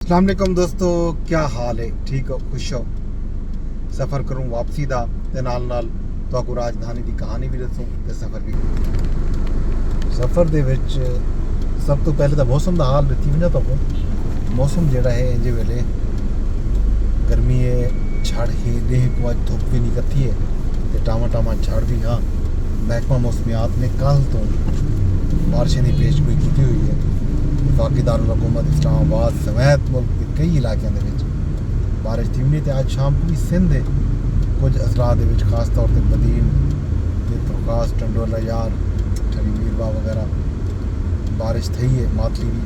अस्सलाम वालेकुम दोस्तों, क्या हाल है? ठीक हो, खुश हो? सफ़र करूँ वापसी का ते नाल तो राजधानी की कहानी भी दसूँ ते सफ़र भी। सफ़र दे विच सब तो पहले तो मौसम का हाल दसी वजह तो मौसम जोड़ा है इंजे वेले गर्मी है, झड़ ही देह को अज धुप भी नहीं कती है तो टामा टामा झड़ भी। हाँ, महकमा मौसमियात ने कल तो बारिशें की पेशगोई की हुई है। वफाकी दारुल हुकूमत इस्लामाबाद समेत मुल्क के कई इलाकों के बारिश थी नहीं तो आज शाम को भी सिंध है कुछ अजला के खास तौर पर बदीन प्रकाश टंडोला यार ठरी मीरबा वगैरह बारिश थी है। मातली भी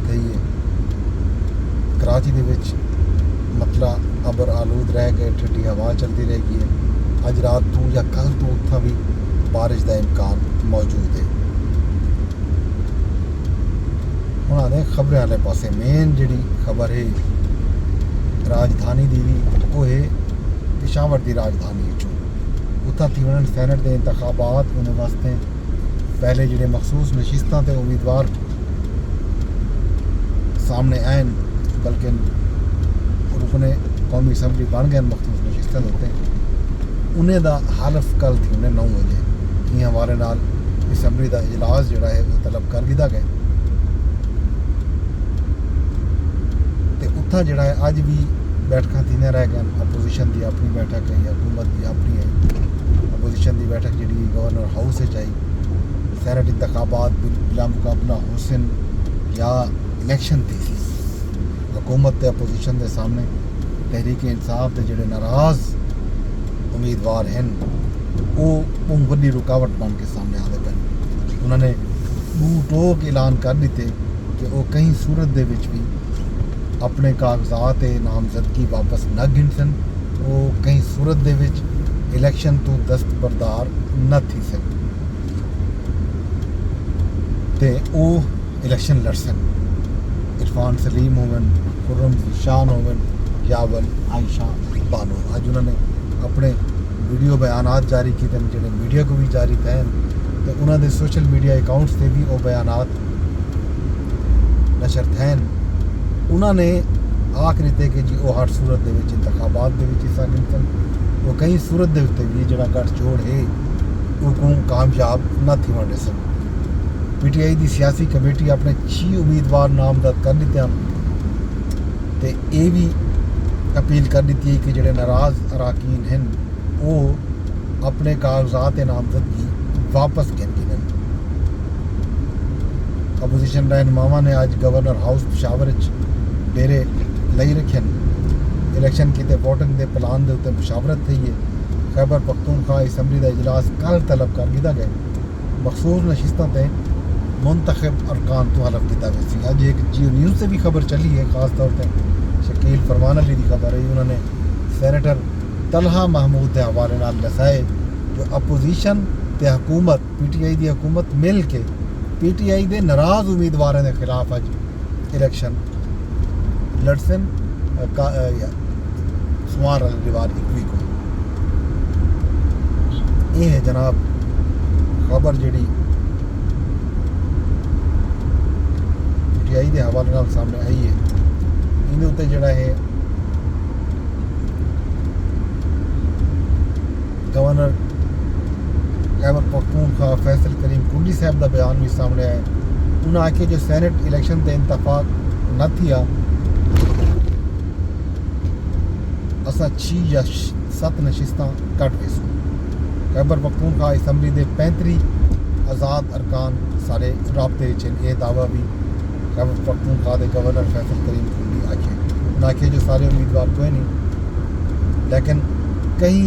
थी है। कराची के मतला अबर आलूद रह गए, ठंडी हवा चलती रहेगी है। अज रात तो या कल तो उतना भी बारिश का इम्कान मौजूद है। उन्होंने खबरें वाले पासे मेन जी खबर है राजधानी की भी वो है पेशावर की राजधानी चो उत्था तीन सैनट के इंतखाबात उन्हें वास्ते पहले जोड़े मखसूस नशिस्तां ते उम्मीदवार सामने आए, बल्कि रुकने कौमी असम्बली बन गए मखसूस नशिस्तां उत्ते उन्हें दा हलफ कल थी उन्हें 9 बजे कि हमारे नाल असम्बली का इजलास जोड़ा है वो तलब कर दिता गया। उत्था जोड़ा है अज भी बैठक तीन रह गए। अपोजिशन की अपनी बैठक है, हुकूमत की अपनी है। अपोजिशन की बैठक जी गवर्नर हाउस आई, सैनट इंतखाबात बिला मुकाबला हुसन या इलैक्शन थी सी। हुकूमत ते अपोजिशन के सामने तहरीक इंसाफ के जोड़े नाराज़ उम्मीदवार हैं वो वड्डी रुकावट बन के सामने आते पे। उन्होंने मुँह टोक ऐलान कर दिते कि वो कहीं सूरत दे विच भी अपने कागजात नामजदगी वापस न गिन सन, वो कहीं सूरत दे विच इलैक्शन तो दस्तबरदार न थी सन ते वो इलैक्शन लड़ सन। इरफान सलीम होवन, खुर्रम शान होवन, यावल आयशा बानो। अज उन्होंने अपने वीडियो बयानात जारी किए जो मीडिया को भी जारी थे तो उन्होंने सोशल मीडिया अकाउंट्स से भी वो बयानात नशर थे। उन्होंने आख दिते कि जी वो हर सूरत के इंतखाबात के हिस्सा गिनसन, वो कई सूरत के उत्ते भी जोड़ा गठजोड़ है वो कामयाब न थी वंडे सन। PTI की सियासी कमेटी अपने 6 उम्मीदवार नामजद कर दिते हैं तो ये भी अपील कर दी है कि जोड़े नाराज़ अराकीन हैं वो अपने कागजात नामजदगी वापस गिन गिनन। अपोजिशन रहनुमावां ने आज गवर्नर हाउस पेशावर डेरे लई रखे इलैक्शन किए वोटिंग के प्लान के उत्ते मुशावरत थी है। खैबर पख्तूनख्वा असम्बली का इजलास कल तलब कर दिया गया। मखसूस नशिस्तां ते मुंतखब अरकान तो हलफ किया गया सी। अज एक जियो न्यूज़ से भी खबर चली है, खास तौर पर शकील फरमान अली की खबर है। उन्होंने सैनेटर तलहा महमूद के हवाले नाल दसाए जो अपोजिशन ते हुकूमत PTI की हुकूमत मिल के PTI के नाराज़ उम्मीदवारों के खिलाफ अज इलैक्शन लड़सन सुमार रिवार 21 को। ये है जनाब खबर जी PTI के हवाले नाल सामने आई है। इन उत्ते जोड़ा है गवर्नर खैबर पख्तूनख्वा फैसल करीम कुंडी साहब का बयान भी सामने आया। उन्होंने आखे जो सैनट इलैक्शन से इंतफाक न थिया असा 6 या 7 नशिस्तां कट वेसूं। खैबर पख्तूनख्वा असम्बली के 35 आज़ाद अरकान सारे राबते ये दावा भी खैबर पख्तूनख्वा के गवर्नर फैसल करीम कुंडी आखे। उन्हें आखे जो सारे उम्मीदवार कोई नहीं, लेकिन कई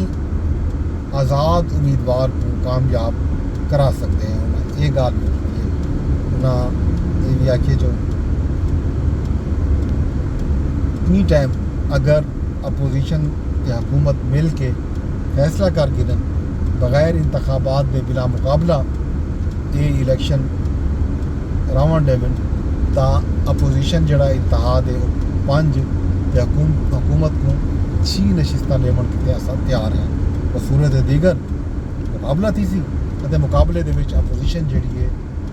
आज़ाद उम्मीदवार को कामयाब करा सकते हैं। उन्हें ये गाल भी उन्हें ये भी आखिए जो इतनी टाइम अगर अपोजिशन या हुकूमत मिल के फैसला कर गिनन बगैर इंतखाबात के बिला मुकाबला ये इलैक्शन रावण डेवन ता अपोजिशन जड़ा इत्तेहाद है 5 हुकूमत को 6 नशिस्तां लेवन के असा तैयार है। और सूरत दीगर मुकाबला थी सी मुकाबले के अपोजिशन जी है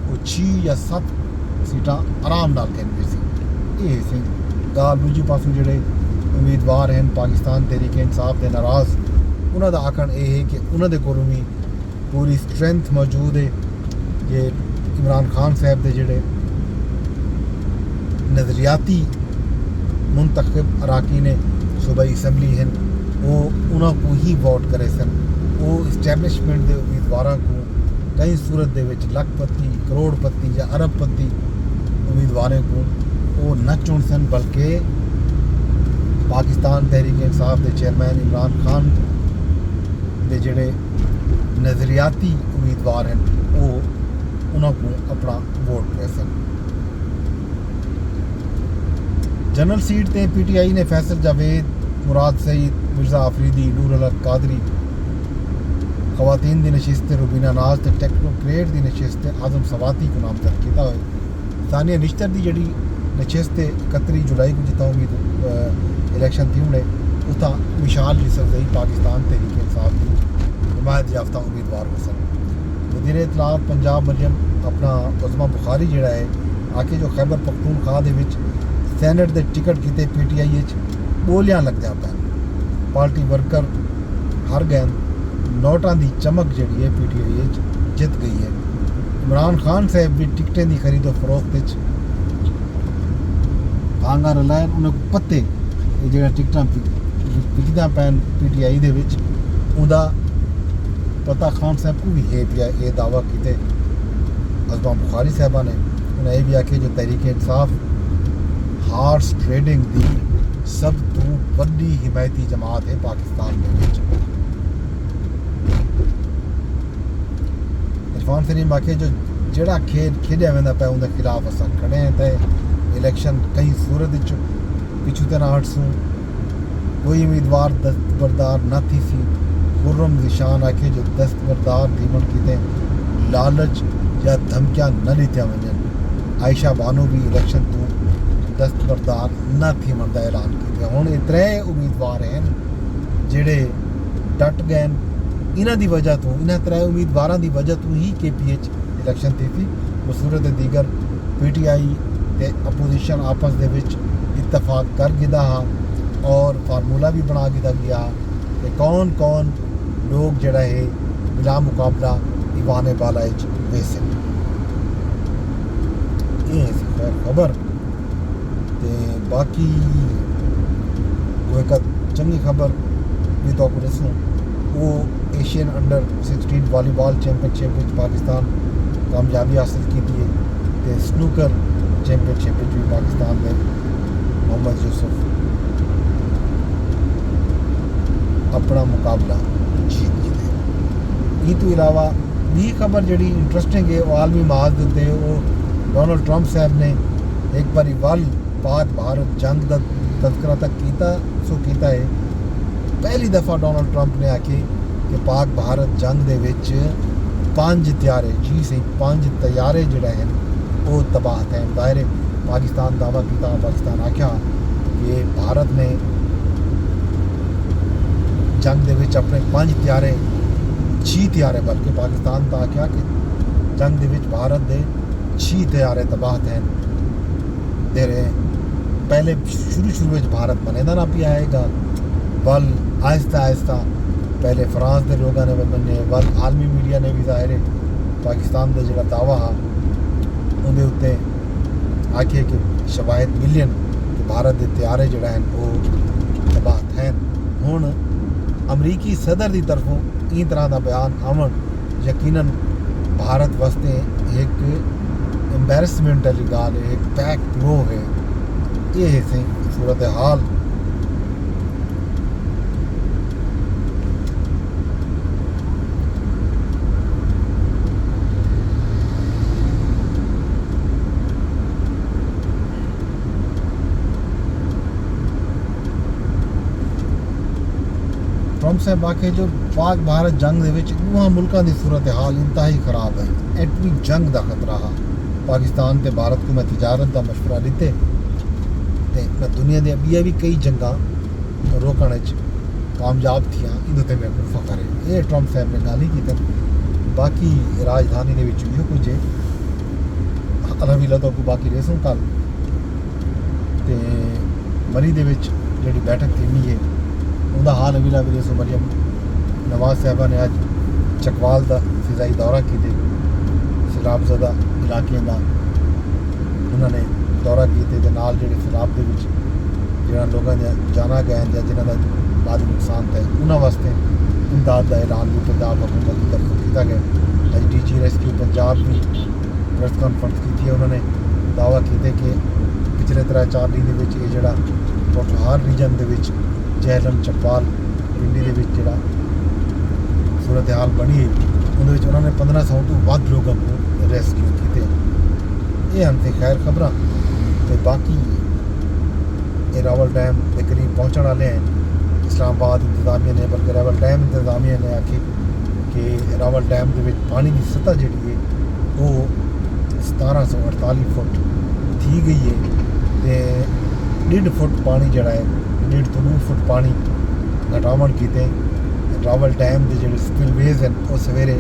वो 6 या 7 सीटां आराम नाल कैन सी। ये गाल दूजी पासों ਜਿਹੜੇ ਉਮੀਦਵਾਰ ਹਨ ਪਾਕਿਸਤਾਨ ਤਹਿਰੀਕ ਇਨਸਾਫ ਦੇ ਨਾਰਾਜ਼ ਉਹਨਾਂ ਦਾ ਆਖਣ ਇਹ ਹੈ ਕਿ ਉਹਨਾਂ ਦੇ ਕੋਲੋਂ ਵੀ ਪੂਰੀ ਸਟਰੈਂਥ ਮੌਜੂਦ ਹੈ ਕਿ ਇਮਰਾਨ ਖਾਨ ਸਾਹਿਬ ਦੇ ਜਿਹੜੇ ਨਜ਼ਰੀਆਤੀ ਮੁੰਤਖਬ ਅਰਾਕੀਨ सूबाई असैम्बली हैं वो उन्होंने ही वोट करे सन वो इस्टैबलिशमेंट के उम्मीदवारों को कई सूरत दे विच लखपति करोड़पति या अरबपति उम्मीदवारों को वो न चुन सन बल्कि पाकिस्तान तहरीक इंसाफ के चेयरमैन इमरान खान के जोड़े नज़रियाती उम्मीदवार हैं वो उन्होंने अपना वोट करे सन। जनरल सीट ते PTI ने फैसल जावेद मुराद सईद मिर्ज़ा आफरीदी नूर अल कादरी खवातीन की नशिस्त रुबीना नाज ते टेक्नोक्रेट की नशिस्त आजम सवाती को नामजद किया हो। सानिया निश्तर की जी नशिस्त 31 जुलाई को जितना उम्मीद इलेक्शन थी उन्हें उतना मिशाल यूसुफजई पाकिस्तान तहरीक इंसाफ की हिमायत याफ्ता उम्मीदवार हो सन। वज़ीर इत्तलात पंजाब मरियम अपना उज़मा बुखारी जोड़ा है आके जो खैबर पख्तूनख्वा दे विच सैनेट के टिकट किते PTI बोलियां लगद्या पैन पार्टी वर्कर हर गए नोटां की चमक जी है PTI जित गई है। इमरान खान साहब भी टिकटें की खरीदो फरोख्त आंगा रलायन उन्हें पत्ते जो टिकटां विकदा पैन PTI दे विच उहदा पता खान साहब को भी है पिया ये दावा किते अज़मा बुखारी साहबा ने उन्हें यह भी आखे जो तहरीक इंसाफ हार्स ट्रेडिंग की सब तो वड्डी हिमायती जमात है पाकिस्तान में। इरफान सलीम आखे जो जोड़ा खेल खेलिया वेंदा पे उनके खिलाफ अस खड़े हैं तो इलेक्शन कई सूरत पिछू तो ना हटसूँ कोई उम्मीदवार दस्तबरदार न थी सी। खुर्रम निशान आखे जो दस्तबरदार थीवन किते लालच या धमकियां न लीतिया वजन आयशा बानो भी इलेक्शन तो दस्तबरदार न थी मन का ऐलान किया। हुण ये त्रै उम्मीदवार हैं जिहड़े डट गए इन्हां दी वजह तो इन्हां त्रै उम्मीदवारों की वजह तो ही KPH इलेक्शन थी बसूरत दीगर PTI ते अपोजिशन आपस दे विच इतफाक कर गिदा हा और फार्मूला भी बना गिदा गया कि कौन कौन लोग जिहड़ा है बिला मुकाबला ईवान बाला वैसे ये खैर खबर ते बाकी कोई का चंगी खबर भी तो आपको दसूँ वो एशियन अंडर 16 वॉलीबॉल चैंपियनशिप में पाकिस्तान कामयाबी हासिल की थी ते स्नूकर चैंपियनशिप भी पाकिस्तान में मोहम्मद यूसुफ अपना मुकाबला जीत गए। ये तो अलावा भी खबर जी इंटरेस्टिंग है वो आलमी महाज देते वो डोनाल्ड ट्रंप साहब ने एक बार वल पाक भारत जंग का तस्करा तक किया है। पहली दफ़ा डोनाल्ड ट्रंप ने आखे कि पाक भारत जंग दे विच 5 तैयारे जी सही 5 तैयारे जोड़े हैं वो तबाह थे। दायरे पाकिस्तान दावा किया पाकिस्तान आख्या कि भारत ने जंग दे विच अपने 5 तैयारे 6 तैयारे बल्कि पाकिस्तान का आख्या कि जंग दे विच भारत के 6 तैयारे तबाह थे। तेरे पहले शुरू में भारत बनेदा ना पिया आएगा वल आहिस्ता आहिस्ता पहले फ्रांस के लोगों ने बने वल आलमी मीडिया ने भी जाहिर पाकिस्तान का जो दावा हा उनके उत्ते आखे कि शवायद मिलियन कि भारत के तैयारे जोड़ा हैं वो तबाह हैं। हुण अमरीकी सदर की तरफों इन तरह का बयान आवन यकीनन भारत वास्ते एक एम्बेरसमेंट वाली गाल है एक पैक प्रो है। ये है सही सूरत हाल। ट्रंप साहब आखे जो पाक भारत जंग दे विच दूहां मुल्कां दी सूरत हाल इंतहाई खराब है। एटमी जंग का खतरा हा पाकिस्तान ते भारत को मैं तिजारत का मशवरा दिते ते मैं दुनिया दी अबिया भी कई जंगा रोकने कामयाब थियां इदे मैं फखर है। ये ट्रंप साहब ने गल ही की। बाकी राजधानी दे विच इहो कुछ है। अलहमदुलिल्लाह तो बाकी रेसूं कल ते मरी दे विच जिहड़ी बैठक थी है उनका हाल अभी भी सो मरियम नवाज साहबा ने अज चकवाल का फिजाई दौरा किए सैलाबज़दा इलाकों का उन्होंने दौरा किए नाल जिहड़े सैलाब के जिन्होंने लोगों ने जाना गए या जिन्हों का बाद नुकसान है उन्होंने वास्ते इमदाद का ऐलान भी पंजाब हुकूमत की तरफों किया गया। अज DG रेस्क्यू पंजाब भी प्रेस कॉन्फ्रेंस की है। उन्होंने दावा किया कि पिछले 3-4 दिन के जोड़ा पोठहार रीजन के जहलम चकवाल पिंडी के जोड़ा सूरत हाल बनी उन्होंने 1500 तो वध लोगों को रेस्क्यू किए। ये हम तो खैर खबर तो बाकी ये रावल डैम के करीब पहुँचने वाले हैं। इस्लामाबाद इंतजामिया ने बल्कि रावल डैम इंतजामिया ने आखे कि रावल डैम के पानी की सतह जी है वो 1748 फुट थी गई है तो 1.5 फुट पानी जड़ा है 1.5 to 2 फुट पानी घटावन किए। रावल डैम के जो स्पिलवेज हैं वो सवेरे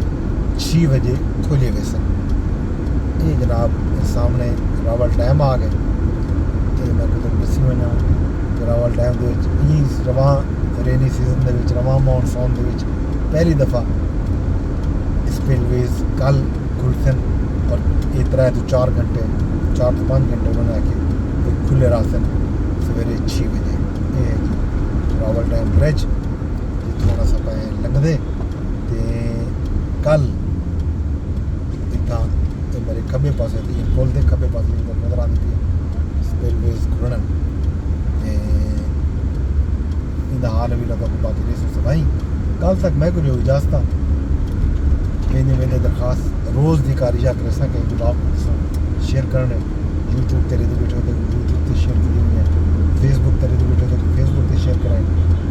6 बजे खुले हुए सन। ये जनाब सामने रावल डैम आ गए तो मैं कुछ दसी वना कि रावल डैम के रवां रेनी सीजन के रवां मानसून के पहली दफ़ा स्पिलवेज कल खुलसन और ये 3 to 4 घंटे 4 to 5 घंटे उन्होंने आके खुले रासन सवेरे 6 बजे। ये है जी रावल डैम ब्रिज थोड़ा सा पे लंघदे तो कल इतना मेरे खब्बे पास पुल के खब्बे पास नज़र आती है स्पिलवेज खुलण इनका हाल अभी लगा बाकी नहीं सोच भाई कल तक मैं कुछ इजाजत वेंदे वेंदे दरखास्त रोज़ की कारिजा कर सकें ब्लॉग शेयर करने यूट्यूब तेरे तो बैठे तो यूट्यूब से शेयर की हुई है फेसबुक तेरे तो बैठे तो फेसबुक से शेयर कराएं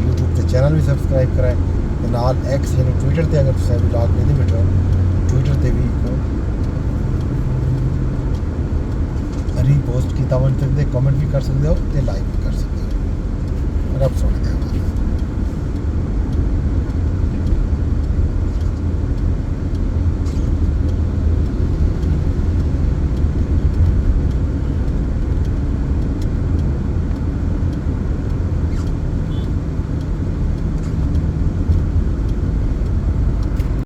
यूट्यूब के चैनल भी सबसक्राइब कराएं तो नाल एक्स यानी ट्विटर से अगर तुम ब्लॉग नहीं बैठे हो ट्विटर से भी रीपोस्ट किया बन सकते कमेंट भी कर सकते हो तो लाइक भी कर सकते हो। रब सुन